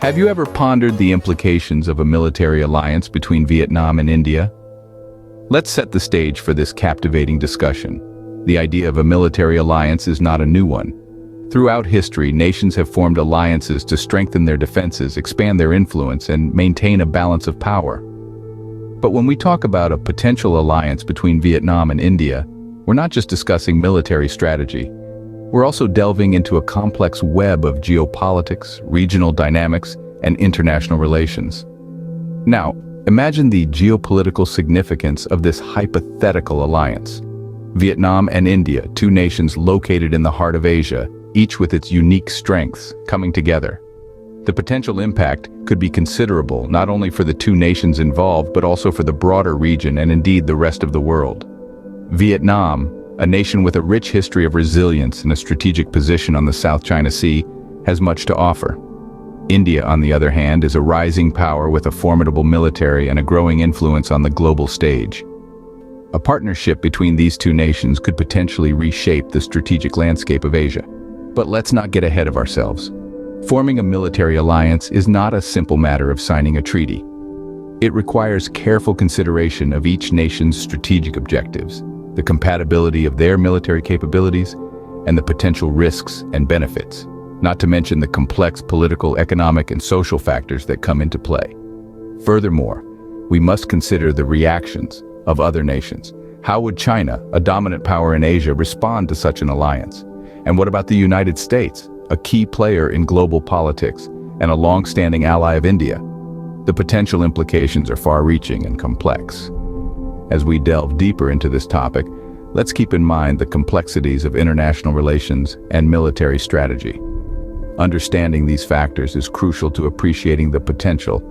Have you ever pondered the implications of a military alliance between Vietnam and India? Let's set the stage for this captivating discussion. The idea of a military alliance is not a new one. Throughout history, nations have formed alliances to strengthen their defenses, expand their influence, and maintain a balance of power. But when we talk about a potential alliance between Vietnam and India, we're not just discussing military strategy. We're also delving into a complex web of geopolitics, regional dynamics, and international relations. Now, imagine the geopolitical significance of this hypothetical alliance. Vietnam and India, two nations located in the heart of Asia, each with its unique strengths, coming together. The potential impact could be considerable, not only for the two nations involved, but also for the broader region and indeed the rest of the world. Vietnam, a nation with a rich history of resilience and a strategic position on the South China Sea, has much to offer. India, on the other hand, is a rising power with a formidable military and a growing influence on the global stage. A partnership between these two nations could potentially reshape the strategic landscape of Asia. But let's not get ahead of ourselves. Forming a military alliance is not a simple matter of signing a treaty. It requires careful consideration of each nation's strategic objectives, the compatibility of their military capabilities, and the potential risks and benefits, not to mention the complex political, economic, and social factors that come into play. Furthermore, we must consider the reactions of other nations. How would China, a dominant power in Asia, respond to such an alliance? And what about the United States, a key player in global politics and a long-standing ally of India? The potential implications are far-reaching and complex. As we delve deeper into this topic, let's keep in mind the complexities of international relations and military strategy. Understanding these factors is crucial to appreciating the potential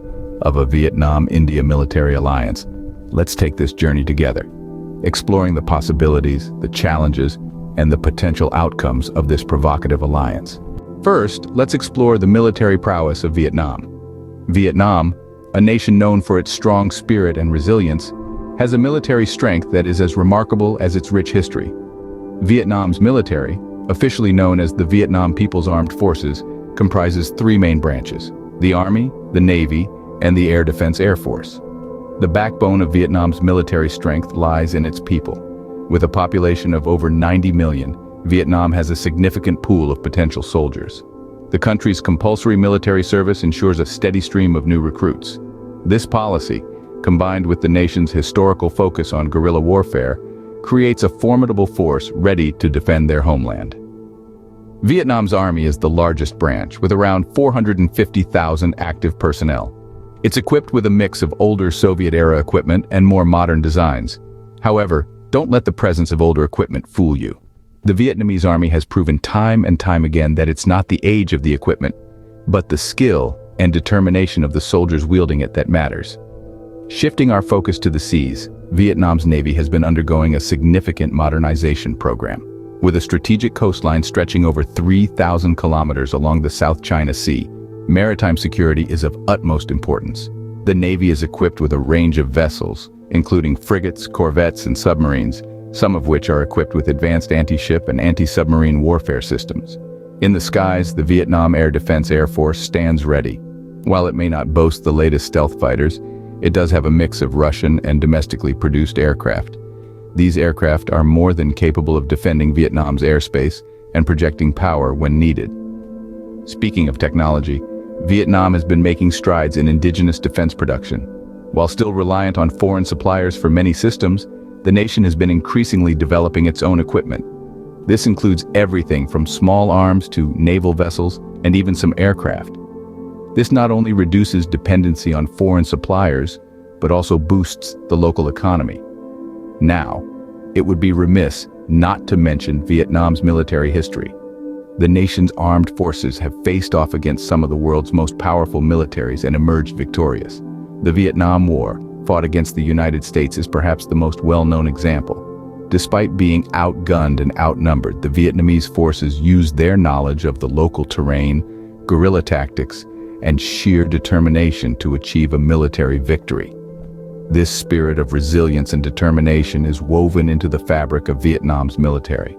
of a Vietnam-India military alliance. Let's take this journey together, exploring the possibilities, the challenges, and the potential outcomes of this provocative alliance. First, let's explore the military prowess of Vietnam. Vietnam, a nation known for its strong spirit and resilience, has a military strength that is as remarkable as its rich history. Vietnam's military, officially known as the Vietnam People's Armed Forces, comprises three main branches: the Army, the Navy, and the Air Defense Air Force. The backbone of Vietnam's military strength lies in its people. With a population of over 90 million, Vietnam has a significant pool of potential soldiers. The country's compulsory military service ensures a steady stream of new recruits. This policy, combined with the nation's historical focus on guerrilla warfare, creates a formidable force ready to defend their homeland. Vietnam's army is the largest branch, with around 450,000 active personnel. It's equipped with a mix of older Soviet-era equipment and more modern designs. However, don't let the presence of older equipment fool you. The Vietnamese army has proven time and time again that it's not the age of the equipment, but the skill and determination of the soldiers wielding it that matters. Shifting our focus to the seas, Vietnam's Navy has been undergoing a significant modernization program. With a strategic coastline stretching over 3,000 kilometers along the South China Sea, maritime security is of utmost importance. The Navy is equipped with a range of vessels, including frigates, corvettes, and submarines, some of which are equipped with advanced anti-ship and anti-submarine warfare systems. In the skies, the Vietnam Air Defense Air Force stands ready. While it may not boast the latest stealth fighters, it does have a mix of Russian and domestically produced aircraft. These aircraft are more than capable of defending Vietnam's airspace and projecting power when needed. Speaking of technology, Vietnam has been making strides in indigenous defense production. While still reliant on foreign suppliers for many systems, the nation has been increasingly developing its own equipment. This includes everything from small arms to naval vessels and even some aircraft. This not only reduces dependency on foreign suppliers, but also boosts the local economy. Now, it would be remiss not to mention Vietnam's military history. The nation's armed forces have faced off against some of the world's most powerful militaries and emerged victorious. The Vietnam War, fought against the United States, is perhaps the most well-known example. Despite being outgunned and outnumbered, the Vietnamese forces used their knowledge of the local terrain, guerrilla tactics, and sheer determination to achieve a military victory. This spirit of resilience and determination is woven into the fabric of Vietnam's military.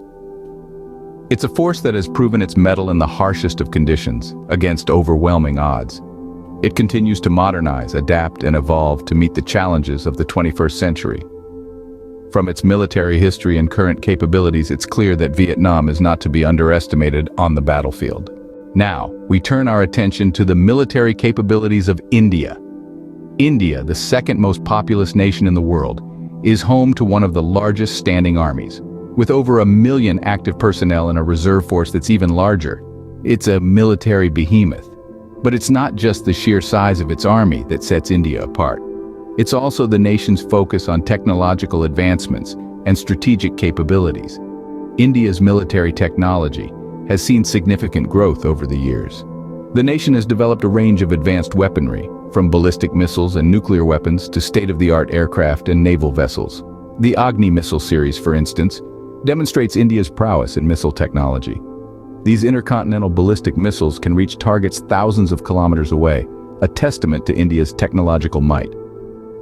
It's a force that has proven its mettle in the harshest of conditions, against overwhelming odds. It continues to modernize, adapt, and evolve to meet the challenges of the 21st century. From its military history and current capabilities, it's clear that Vietnam is not to be underestimated on the battlefield. Now, we turn our attention to the military capabilities of India. India, the second most populous nation in the world, is home to one of the largest standing armies. With over 1 million active personnel and a reserve force that's even larger, it's a military behemoth. But it's not just the sheer size of its army that sets India apart. It's also the nation's focus on technological advancements and strategic capabilities. India's military technology has seen significant growth over the years. The nation has developed a range of advanced weaponry, from ballistic missiles and nuclear weapons to state-of-the-art aircraft and naval vessels. The Agni missile series, for instance, demonstrates India's prowess in missile technology. These intercontinental ballistic missiles can reach targets thousands of kilometers away, a testament to India's technological might.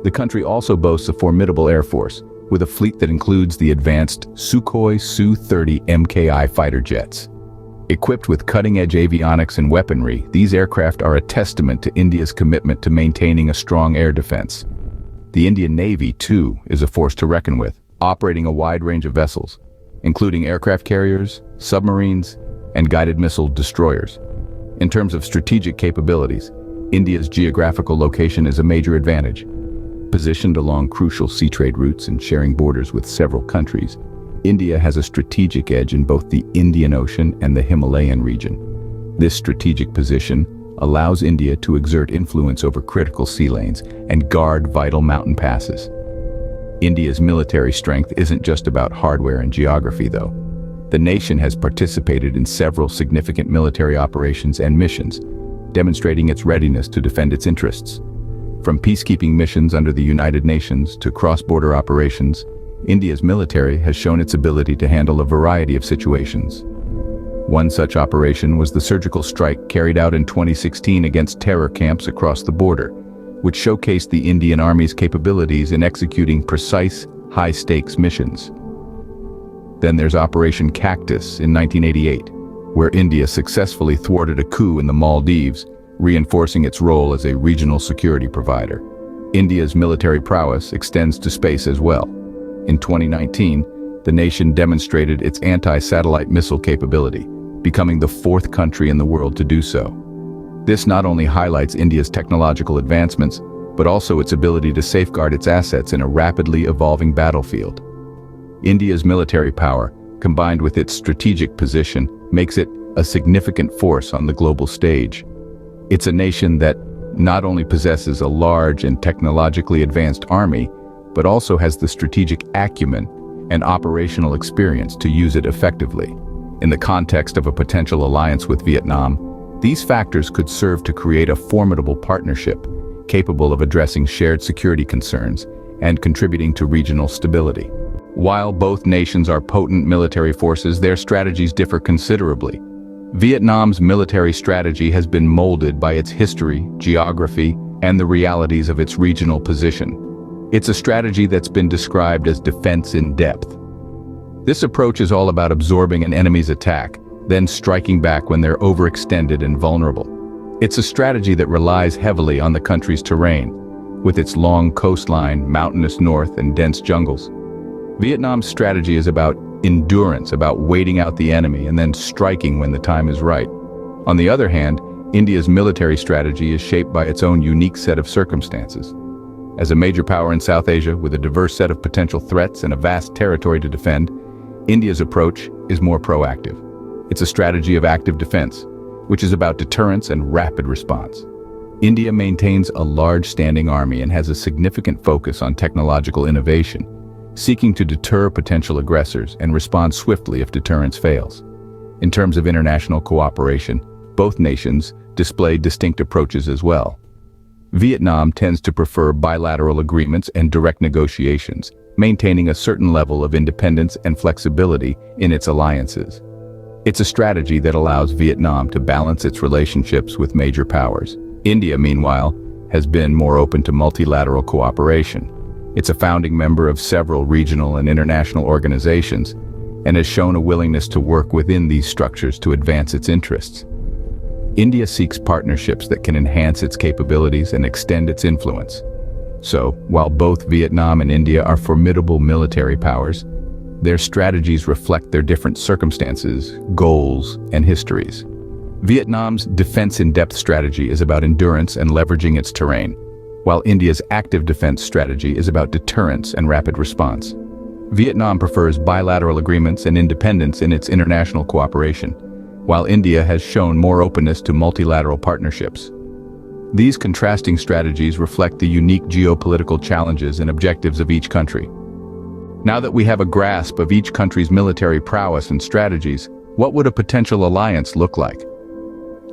The country also boasts a formidable air force, with a fleet that includes the advanced Sukhoi Su-30 MKI fighter jets. Equipped with cutting-edge avionics and weaponry, these aircraft are a testament to India's commitment to maintaining a strong air defense. The Indian Navy, too, is a force to reckon with, operating a wide range of vessels, including aircraft carriers, submarines, and guided missile destroyers. In terms of strategic capabilities, India's geographical location is a major advantage. Positioned along crucial sea trade routes and sharing borders with several countries, India has a strategic edge in both the Indian Ocean and the Himalayan region. This strategic position allows India to exert influence over critical sea lanes and guard vital mountain passes. India's military strength isn't just about hardware and geography, though. The nation has participated in several significant military operations and missions, demonstrating its readiness to defend its interests. From peacekeeping missions under the United Nations to cross-border operations, India's military has shown its ability to handle a variety of situations. One such operation was the surgical strike carried out in 2016 against terror camps across the border, which showcased the Indian Army's capabilities in executing precise, high-stakes missions. Then there's Operation Cactus in 1988, where India successfully thwarted a coup in the Maldives, reinforcing its role as a regional security provider. India's military prowess extends to space as well. In 2019, the nation demonstrated its anti-satellite missile capability, becoming the fourth country in the world to do so. This not only highlights India's technological advancements, but also its ability to safeguard its assets in a rapidly evolving battlefield. India's military power, combined with its strategic position, makes it a significant force on the global stage. It's a nation that not only possesses a large and technologically advanced army, but also has the strategic acumen and operational experience to use it effectively. In the context of a potential alliance with Vietnam, these factors could serve to create a formidable partnership, capable of addressing shared security concerns and contributing to regional stability. While both nations are potent military forces, their strategies differ considerably. Vietnam's military strategy has been molded by its history, geography, and the realities of its regional position. It's a strategy that's been described as defense in depth. This approach is all about absorbing an enemy's attack, then striking back when they're overextended and vulnerable. It's a strategy that relies heavily on the country's terrain, with its long coastline, mountainous north, and dense jungles. Vietnam's strategy is about endurance, about waiting out the enemy and then striking when the time is right. On the other hand, India's military strategy is shaped by its own unique set of circumstances. As a major power in South Asia with a diverse set of potential threats and a vast territory to defend, India's approach is more proactive. It's a strategy of active defense, which is about deterrence and rapid response. India maintains a large standing army and has a significant focus on technological innovation, seeking to deter potential aggressors and respond swiftly if deterrence fails. In terms of international cooperation, both nations display distinct approaches as well. Vietnam tends to prefer bilateral agreements and direct negotiations, maintaining a certain level of independence and flexibility in its alliances. It's a strategy that allows Vietnam to balance its relationships with major powers. India, meanwhile, has been more open to multilateral cooperation. It's a founding member of several regional and international organizations and has shown a willingness to work within these structures to advance its interests. India seeks partnerships that can enhance its capabilities and extend its influence. So, while both Vietnam and India are formidable military powers, their strategies reflect their different circumstances, goals, and histories. Vietnam's defense-in-depth strategy is about endurance and leveraging its terrain, while India's active defense strategy is about deterrence and rapid response. Vietnam prefers bilateral agreements and independence in its international cooperation, while India has shown more openness to multilateral partnerships. These contrasting strategies reflect the unique geopolitical challenges and objectives of each country. Now that we have a grasp of each country's military prowess and strategies, what would a potential alliance look like?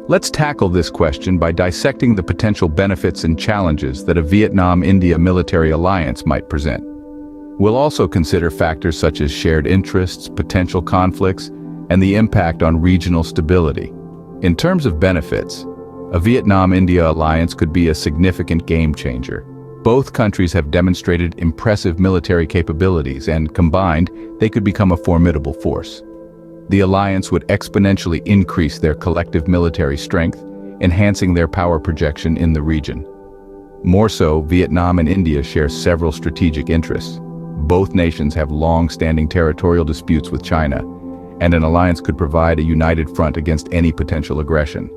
Let's tackle this question by dissecting the potential benefits and challenges that a Vietnam-India military alliance might present. We'll also consider factors such as shared interests, potential conflicts, and the impact on regional stability. In terms of benefits, a Vietnam-India alliance could be a significant game changer. Both countries have demonstrated impressive military capabilities and, combined, they could become a formidable force. The alliance would exponentially increase their collective military strength, enhancing their power projection in the region. More so, Vietnam and India share several strategic interests. Both nations have long-standing territorial disputes with China, and an alliance could provide a united front against any potential aggression.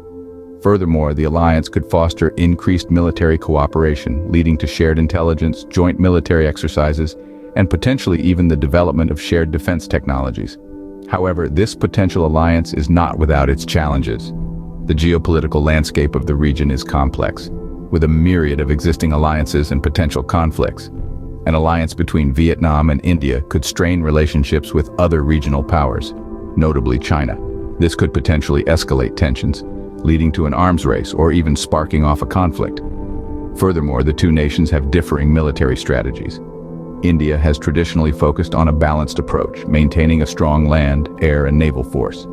Furthermore, the alliance could foster increased military cooperation, leading to shared intelligence, joint military exercises, and potentially even the development of shared defense technologies. However, this potential alliance is not without its challenges. The geopolitical landscape of the region is complex, with a myriad of existing alliances and potential conflicts. An alliance between Vietnam and India could strain relationships with other regional powers, notably China. This could potentially escalate tensions, leading to an arms race or even sparking off a conflict. Furthermore, the two nations have differing military strategies. India has traditionally focused on a balanced approach, maintaining a strong land, air, and naval force.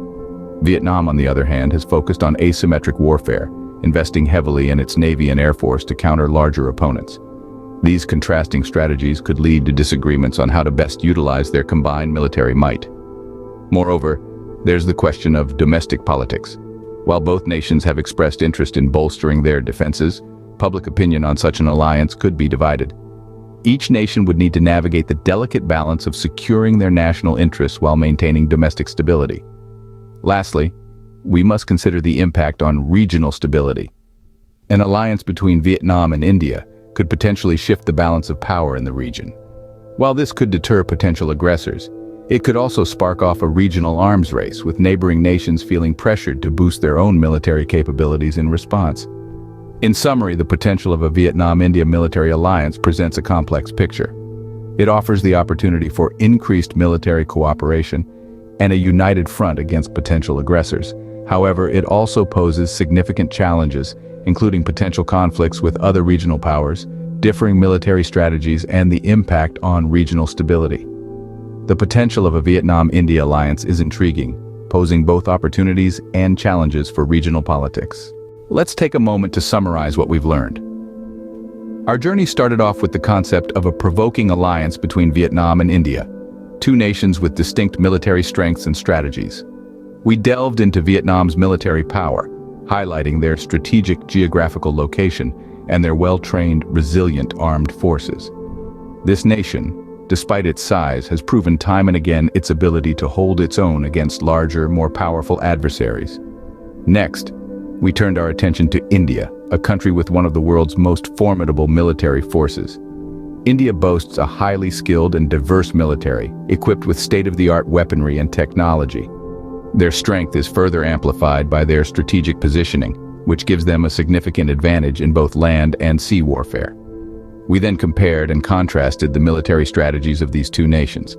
Vietnam, on the other hand, has focused on asymmetric warfare, investing heavily in its navy and air force to counter larger opponents. These contrasting strategies could lead to disagreements on how to best utilize their combined military might. Moreover, there's the question of domestic politics. While both nations have expressed interest in bolstering their defenses, public opinion on such an alliance could be divided. Each nation would need to navigate the delicate balance of securing their national interests while maintaining domestic stability. Lastly, we must consider the impact on regional stability. An alliance between Vietnam and India could potentially shift the balance of power in the region. While this could deter potential aggressors, it could also spark off a regional arms race, with neighboring nations feeling pressured to boost their own military capabilities in response. In summary, the potential of a Vietnam-India military alliance presents a complex picture. It offers the opportunity for increased military cooperation and a united front against potential aggressors. However, it also poses significant challenges, including potential conflicts with other regional powers, differing military strategies, and the impact on regional stability. The potential of a Vietnam-India alliance is intriguing, posing both opportunities and challenges for regional politics. Let's take a moment to summarize what we've learned. Our journey started off with the concept of a provoking alliance between Vietnam and India, two nations with distinct military strengths and strategies. We delved into Vietnam's military power, highlighting their strategic geographical location and their well-trained, resilient armed forces. This nation, despite its size, has proven time and again its ability to hold its own against larger, more powerful adversaries. Next, we turned our attention to India, a country with one of the world's most formidable military forces. India boasts a highly skilled and diverse military, equipped with state-of-the-art weaponry and technology. Their strength is further amplified by their strategic positioning, which gives them a significant advantage in both land and sea warfare. We then compared and contrasted the military strategies of these two nations.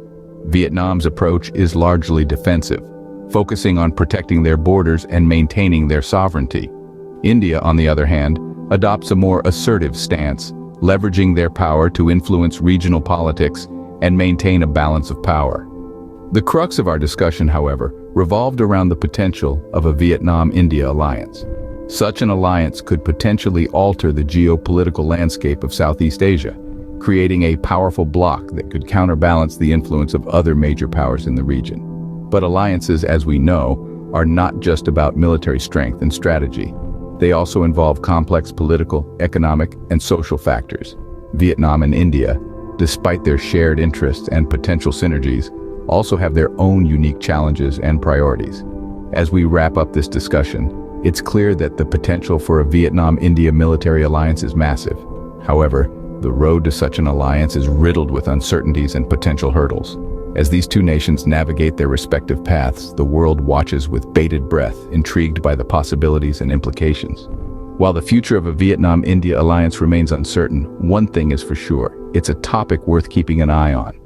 Vietnam's approach is largely defensive, focusing on protecting their borders and maintaining their sovereignty. India, on the other hand, adopts a more assertive stance, leveraging their power to influence regional politics and maintain a balance of power. The crux of our discussion, however, revolved around the potential of a Vietnam-India alliance. Such an alliance could potentially alter the geopolitical landscape of Southeast Asia, creating a powerful bloc that could counterbalance the influence of other major powers in the region. But alliances, as we know, are not just about military strength and strategy. They also involve complex political, economic, and social factors. Vietnam and India, despite their shared interests and potential synergies, also have their own unique challenges and priorities. As we wrap up this discussion, it's clear that the potential for a Vietnam-India military alliance is massive. However, the road to such an alliance is riddled with uncertainties and potential hurdles. As these two nations navigate their respective paths, the world watches with bated breath, intrigued by the possibilities and implications. While the future of a Vietnam-India alliance remains uncertain, one thing is for sure: it's a topic worth keeping an eye on.